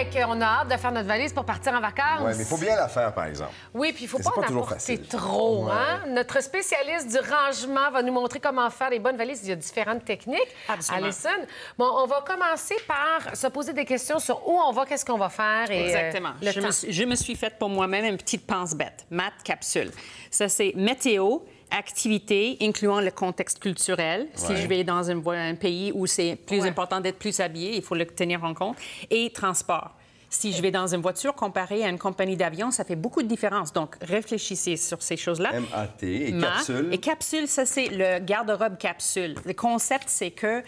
qu'on a hâte de faire notre valise pour partir en vacances. Oui, mais il faut bien la faire, par exemple. Oui, puis il ne faut Et pas c'est en pas toujours apporter facile. trop. Ouais. Hein? Notre spécialiste du rangement va nous montrer comment faire les bonnes valises. Il y a différentes techniques. Absolument. Alison, bon, on va commencer par se poser des questions sur où on va, qu'est-ce qu'on va faire. Et, Exactement. le temps. Je me suis faite pour moi-même une petite pense-bête, maths capsule. Ça, c'est météo, activité, incluant le contexte culturel. Si je vais dans un pays où c'est plus important d'être plus habillé, il faut le tenir en compte. Et transport. Si je vais dans une voiture comparée à une compagnie d'avion, ça fait beaucoup de différence. Donc, réfléchissez sur ces choses-là. M-A-T et capsule. Et capsule, ça, c'est le garde-robe capsule. Le concept, c'est que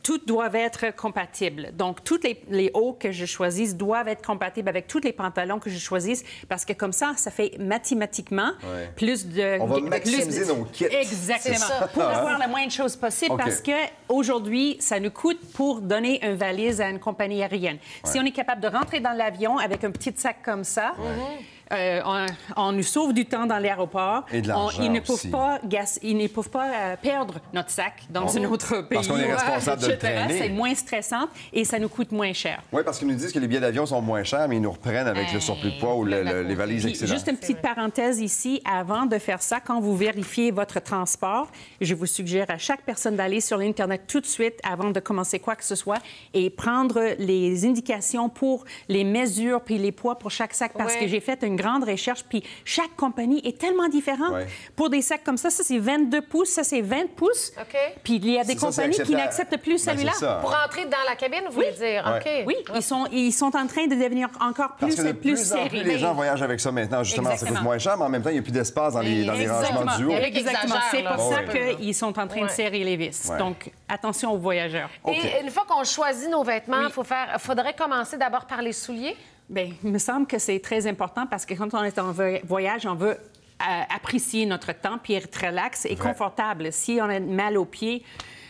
tout doit être compatible. Donc, tous les hauts que je choisisse doivent être compatibles avec tous les pantalons que je choisisse parce que comme ça fait mathématiquement plus de... On va maximiser nos kits. Exactement. Pour avoir le moins de choses possible parce qu'aujourd'hui, ça nous coûte pour donner une valise à une compagnie aérienne. Si on est capable de rentrer dans l'avion avec un petit sac comme ça, on nous sauve du temps dans l'aéroport. Et de l'argent Ils ne aussi. peuvent pas perdre notre sac dans un autre pays. Parce qu'on est responsable de le etc. traîner. C'est moins stressant et ça nous coûte moins cher. Oui, parce qu'ils nous disent que les billets d'avion sont moins chers, mais ils nous reprennent avec le surplus de poids ou les valises Puis, excellentes. juste une petite parenthèse ici, avant de faire ça, quand vous vérifiez votre transport, je vous suggère à chaque personne d'aller sur l'Internet tout de suite avant de commencer quoi que ce soit et prendre les indications pour les mesures puis les poids pour chaque sac parce que j'ai fait une grande recherche puis chaque compagnie est tellement différente. Pour des sacs comme ça c'est 22 pouces, ça, c'est 20 pouces. Puis il y a des compagnies qui n'acceptent plus celui-là. Pour entrer dans la cabine, vous voulez dire? OK. Oui, ils sont en train de devenir encore Parce plus que et de plus plus en plus, serrés. les gens voyagent avec ça maintenant. Justement, ça coûte moins cher, mais en même temps, il n'y a plus d'espace dans les rangements du haut. Exactement. C'est pour ça là. qu'ils sont en train de serrer les vis. Donc, attention aux voyageurs. Et une fois qu'on choisit nos vêtements, faudrait commencer d'abord par les souliers? Bien, il me semble que c'est très important parce que quand on est en voyage, on veut apprécier notre temps puis être relax et confortable. Si on a mal aux pieds,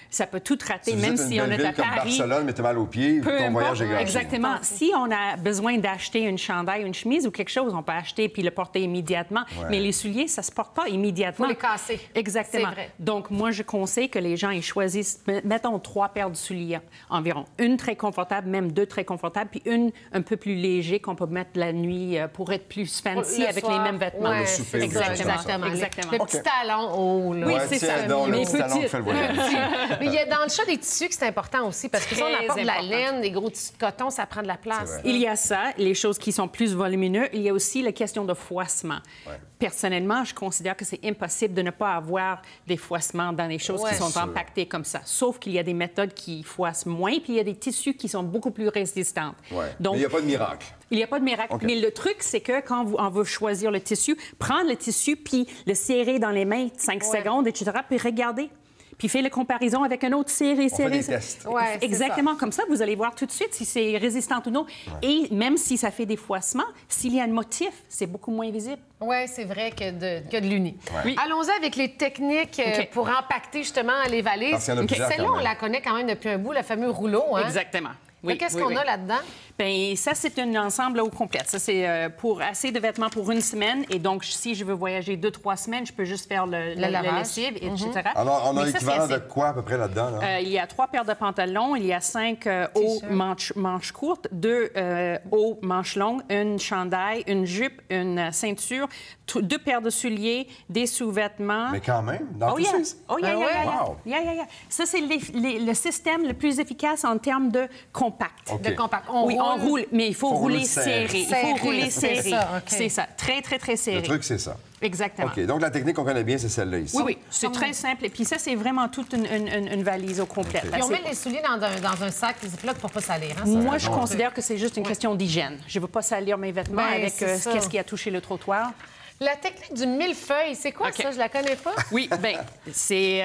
ça peut tout rater, même si on est à comme Paris. Barcelone, mais t'as mal aux pieds, ton voyage est gâché. Exactement. Si on a besoin d'acheter une chandail, une chemise ou quelque chose, on peut acheter puis le porter immédiatement. Mais les souliers, ça se porte pas immédiatement. Il faut les casser. Exactement. C'est vrai. Donc, moi, je conseille que les gens ils choisissent, mettons, 3 paires de souliers environ. Une très confortable, même 2 très confortables, puis une un peu plus léger qu'on peut mettre la nuit pour être plus fancy Le avec soir. les mêmes vêtements. Ouais, le souper, exactement. Exactement. Le petit talon haut, là. Oui, Ouais, c'est tiens, ça. donc, le Mais petit talon qui petite. fait le voyage. Mais il y a dans le choix des tissus que c'est important aussi, parce que si on Très apporte de la important. laine, des gros tissus de coton, ça prend de la place. Il y a ça, les choses qui sont plus volumineuses. Il y a aussi la question de froissement. Personnellement, je considère que c'est impossible de ne pas avoir des froissements dans les choses qui sont empaquetées comme ça. Sauf qu'il y a des méthodes qui froissent moins, puis il y a des tissus qui sont beaucoup plus résistants. Mais Donc, il n'y a pas de miracle. il n'y a pas de miracle. Mais le truc, c'est que quand on veut choisir le tissu, prendre le tissu puis le serrer dans les mains 5 secondes, etc., puis regarder. Puis fait la comparaison avec un autre serré. On fait des tests. Ouais, c'est Exactement. Comme ça, vous allez voir tout de suite si c'est résistant ou non. Et même si ça fait des froissements, s'il y a un motif, c'est beaucoup moins visible. Oui, c'est vrai que de l'uni. Oui. Allons-y avec les techniques pour empaqueter justement les valises. Parce qu'il y en a plusieurs, Celle-là, quand on même. la connaît quand même depuis un bout, le fameux rouleau. Hein? Exactement. Mais qu'est-ce qu'on a là-dedans? Bien, ça, c'est un ensemble au complet. Ça, c'est pour assez de vêtements pour une semaine. Et donc, si je veux voyager 2-3 semaines, je peux juste faire le lavage. lessive, etc. Alors, on a Mais ça, l'équivalent c'est de assez. quoi à peu près là-dedans? Là? Il y a 3 paires de pantalons, il y a 5 hauts manches courtes, 2 hauts manches longues, une chandail, une jupe, une ceinture, 2 paires de souliers, des sous-vêtements. Mais quand même, dans Oh tous yeah. ces... Oh yeah, Ah yeah, ouais? yeah, Wow. yeah, yeah, yeah. Ça, c'est le système le plus efficace en termes de compact. OK. De compact. Oui, on roule, mais il faut rouler serré. serré. Il Serré, faut rouler c'est serré. ça, OK. C'est ça. Très, très, très serré. Le truc, c'est ça. Exactement. OK. Donc, la technique qu'on connaît bien, c'est celle-là ici. Oui, oui. C'est très simple. Et puis ça, c'est vraiment toute une valise au complet. Puis on met les souliers dans un sac Ziploc pour pas salir. Hein, ça, Moi, c'est je bon. considère que c'est juste une question d'hygiène. Je ne veux pas salir mes vêtements Ben, avec c'est ça. qu'est-ce qui a touché le trottoir. La technique du millefeuille, c'est quoi OK. ça? Je la connais pas. Oui, bien, c'est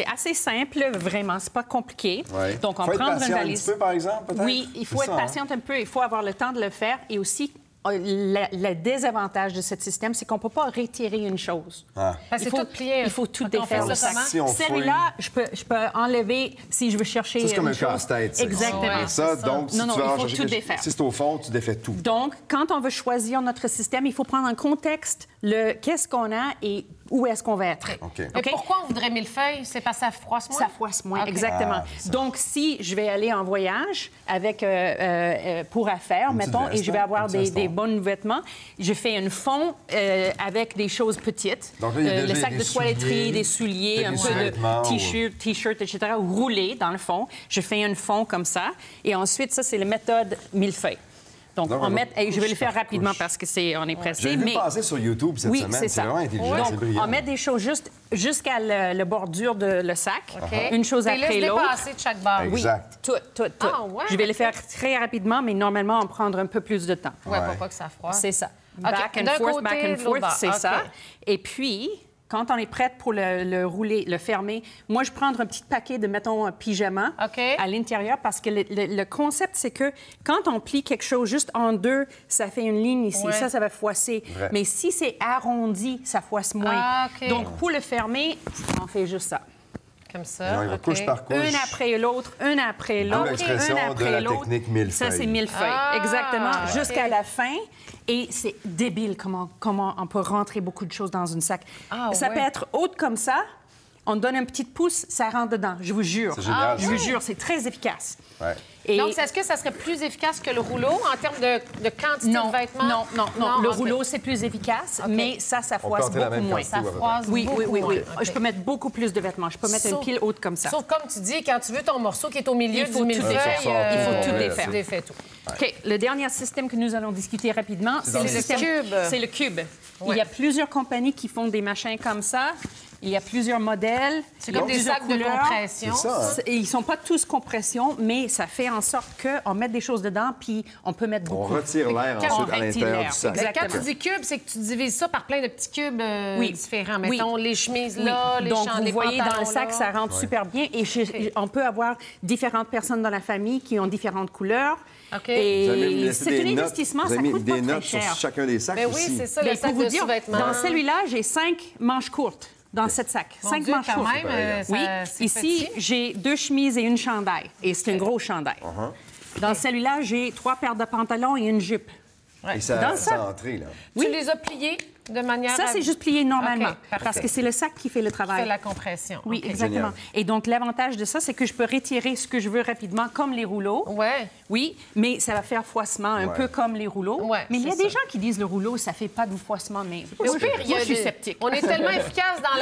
assez simple, vraiment. C'est pas compliqué. Ouais. Donc, on Faut être prend une patient valise. un petit peu, par exemple, peut-être? Oui, il faut C'est être ça, hein? patiente un peu. Il faut avoir le temps de le faire. Et aussi, le désavantage de ce système, c'est qu'on ne peut pas retirer une chose. Ah. Parce que Il faut- c'est tout plié. Il faut tout Fait qu'on fait défaire. ça comment? Si on Celui-là, je peux enlever si je veux chercher Ça, c'est comme une un chose. casse-tête. ça. Exactement. Ouais. Ça, c'est ça. donc, si Non, non, tu veux il en faut chercher tout quelque- défaire. Si c'est au fond, tu défais tout. Donc, quand on veut choisir notre système, il faut prendre en contexte qu'est-ce qu'on a et où est-ce qu'on va être. OK. Mais pourquoi on voudrait millefeuille? C'est parce que ça froisse moins? Ça froisse moins, OK. exactement. Donc, si je vais aller en voyage avec, pour affaires, mettons, veste, et je vais avoir un petit des veston. bons vêtements, je fais un fond avec des choses petites. Donc là, il y a le déjà sac des de toiletterie, souliers, des souliers, des un peu sous-vêtements, de t-shirt, etc., roulé dans le fond. Je fais un fond comme ça. Et ensuite, ça, c'est la méthode millefeuille. Donc, Donc, on on va met, et je vais le couche faire par rapidement couche. parce que on est pressé. J'ai vu mais passer sur YouTube cette oui, semaine. c'est ça. vraiment intelligent, c'est Donc, brillant. on met des choses juste jusqu'à la bordure de le sac. OK. Une chose Et après laisse l'autre. dépasser de chaque barre. Oui, Exact. tout. Ah, ouais, Je vais le OK. faire très rapidement, mais normalement, on prendre un peu plus de temps. Ouais, Ouais. pour pas que ça froisse. C'est ça. OK. Back and D'un forth, côté, back de and l'autre forth, bord. c'est OK. ça. Et puis, quand on est prête pour le rouler, le fermer, moi, je prends un petit paquet de, mettons, un pyjama OK. à l'intérieur parce que le concept, c'est que quand on plie quelque chose juste en deux, ça fait une ligne ici. Ouais. Ça va froisser. Vrai. Mais si c'est arrondi, ça froisse moins. Ah, OK. Donc, pour le fermer, on fait juste ça. Comme Et ça. on y va OK. couche par couche. Un après l'autre, un après l'autre, l'expression un de après la l'autre. technique millefeuille. Ça, c'est millefeuille. Ah, Exactement. OK. Jusqu'à la fin. Et c'est débile comment on peut rentrer beaucoup de choses dans une sac. Ah, ça ouais. peut être haute comme ça. On donne un petit pouce, ça rentre dedans. Je vous jure. C'est génial, Je vous ça. jure, c'est très efficace. Ouais. Et Donc, est-ce que ça serait plus efficace que le rouleau en termes de quantité non, de vêtements? non. Le OK. rouleau, c'est plus efficace, mais ça On peut froisse entrer la beaucoup même moins. quantité, Ça à peu près. froisse Oui, beaucoup oui, oui, oui. moins. OK. Je peux mettre beaucoup plus de vêtements. Je peux mettre une Sauf- pile haute comme ça. Sauf comme tu dis, quand tu veux ton morceau qui est au milieu Il faut du tout millefeuille, défaire. Il faut tout défaire. Tu défais tout. OK. Le dernier système que nous allons discuter rapidement, c'est dans le le système... cube. C'est le cube. Ouais. Il y a plusieurs compagnies qui font des machins comme ça. Il y a plusieurs modèles. C'est comme Il y a des plusieurs sacs de couleurs. compression. C'est ça, hein? Et ils sont pas tous compression, mais ça fait en sorte qu'on met des choses dedans, puis on peut mettre On beaucoup. retire l'air Quand ensuite on à retire l'intérieur l'air, du sac. exact. Quand Exactement. tu dis cube, c'est que tu divises ça par plein de petits cubes Oui. différents. Oui. Mettons, les chemises Oui. là, les Donc, champs, vous les voyez, dans le pantalons sac, là. ça rentre super bien. Et on peut avoir différentes personnes dans la famille qui ont différentes couleurs. OK. Vous avez Et laissé c'est des un notes. investissement, Vous ça avez mis coûte des pas notes très sur cher. chacun des sacs Ben oui, aussi. c'est ça, le Ben, sac pour vous de dire, sous-vêtements. dans celui-là, j'ai 5 manches courtes dans cette sac. Mon 5 Dieu, manches quand courtes. même, Super, Oui, c'est ici, petit. j'ai 2 chemises et une chandail. Et c'est un gros chandail. Dans celui-là, j'ai 3 paires de pantalons et une jupe. Et ça, Dans ça ça. entrée, là. Oui. Tu les as pliés de manière Ça, à- c'est juste plié normalement. OK, parfait. Parce que c'est le sac qui fait le Fait travail. la compression. Oui, OK. exactement. Génial. Et donc, l'avantage de ça, c'est que je peux retirer ce que je veux rapidement, comme les rouleaux. Ouais. Oui, mais ça va faire froissement, un Ouais. peu comme les rouleaux. Ouais, mais il y a c'est des ça. gens qui disent le rouleau, ça fait pas de froissement, mais Mais au pire, il y a moi, je suis des- sceptique. On est tellement efficace dans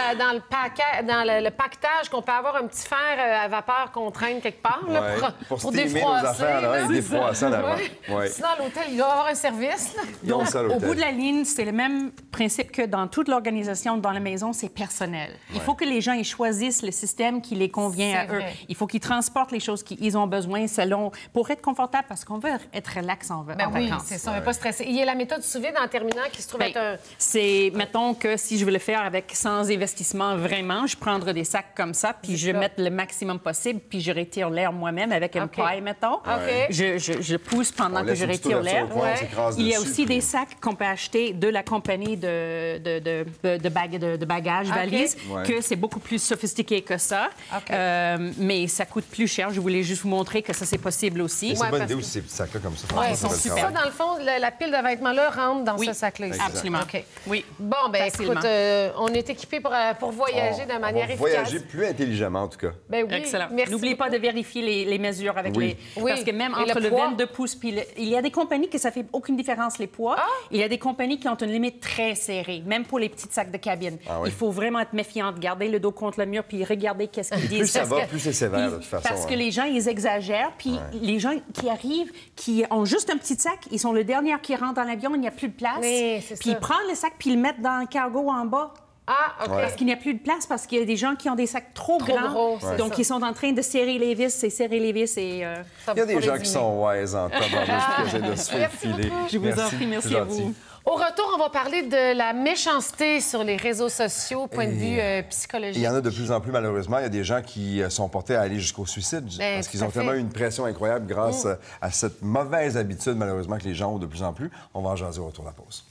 le paquetage qu'on peut avoir un petit fer à vapeur qu'on traîne quelque part là, Ouais. pour steamer nos défroisser. affaires, là, et défroisser en avant. Ouais. Ouais. Sinon, à l'hôtel, il doit y avoir un service. là. Ils ont ça à Au l'hôtel. bout de la ligne, c'est le même principe que dans toute l'organisation, dans la maison, c'est personnel. Il faut que les gens ils choisissent le système qui les convient C'est à eux. vrai. Il faut qu'ils transportent les choses qu'ils ont besoin selon pour être confortable parce qu'on veut être relax en Ben en oui, vacances. c'est ça, on n'est pas stressé. Il y a la méthode sous-vide en terminant qui se trouve Ben, être un... c'est, mettons que si je veux le faire avec sans investissement vraiment, je prendrais des sacs comme ça, puis je ça. mets le maximum possible, puis je retire l'air moi-même avec une OK. paille, mettons. OK. Je pousse pendant On que laisse je une petite retire ouverture l'air. au coin, on Ouais. s'écrase Il y a dessus, aussi puis- des sacs qu'on peut acheter de la compagnie de bagages, valises, Ouais. que c'est beaucoup plus sophistiqué que ça. OK. Mais ça coûte plus cher. Je voulais juste vous montrer que ça, c'est possible aussi. Et c'est Ouais, une bonne parce idée que- aussi, ces petits sacs-là comme ça. Ouais, ils sont Ça fait le super. Ça, travail. dans le fond, la pile de vêtements-là rentre dans Oui. ce sac-là. ici. Absolument. OK. Oui. Bon, ben Facilement. écoute, on est équipé pour voyager de manière On va efficace. voyager plus intelligemment, en tout cas. Ben oui, Excellent. merci N'oubliez pas beaucoup. de vérifier les mesures avec Oui. les... Oui. Parce que même Et entre le le poids? 22 pouces puis il y a des compagnies que ça fait aucune différence, les poids. Ah! Il y a des compagnies qui ont une limite très serrée, même pour les petits sacs de cabine. Ah oui. Il faut vraiment être méfiant, garder le dos contre le mur puis regarder qu'est-ce qu'ils disent. Plus ça Parce va, que- plus c'est sévère, de toute façon. Parce que hein. les gens, ils exagèrent. Puis les gens qui arrivent, qui ont juste un petit sac, ils sont le dernier qui rentre dans l'avion, il n'y a plus de place. Oui, c'est Puis ça. ils prennent le sac puis ils le mettent dans le cargo en bas. Ah, OK. Parce qu'il n'y a plus de place, parce qu'il y a des gens qui ont des sacs trop grands. gros, c'est donc, ça. ils sont en train de serrer les vis et serrer les vis. Et, Ça Il y a va des pour gens les qui dîners. sont wise en tabarnouche qui essaient de se faire Merci filer. beaucoup. Je vous en prie, merci c'est à gentil. vous. Au retour, on va parler de la méchanceté sur les réseaux sociaux, point de vue psychologique. Il y en a de plus en plus, malheureusement. Il y a des gens qui sont portés à aller jusqu'au suicide Ben, parce tout qu'ils à ont tellement fait. eu une pression incroyable grâce à cette mauvaise habitude, malheureusement, que les gens ont de plus en plus. On va en jaser au retour de la pause.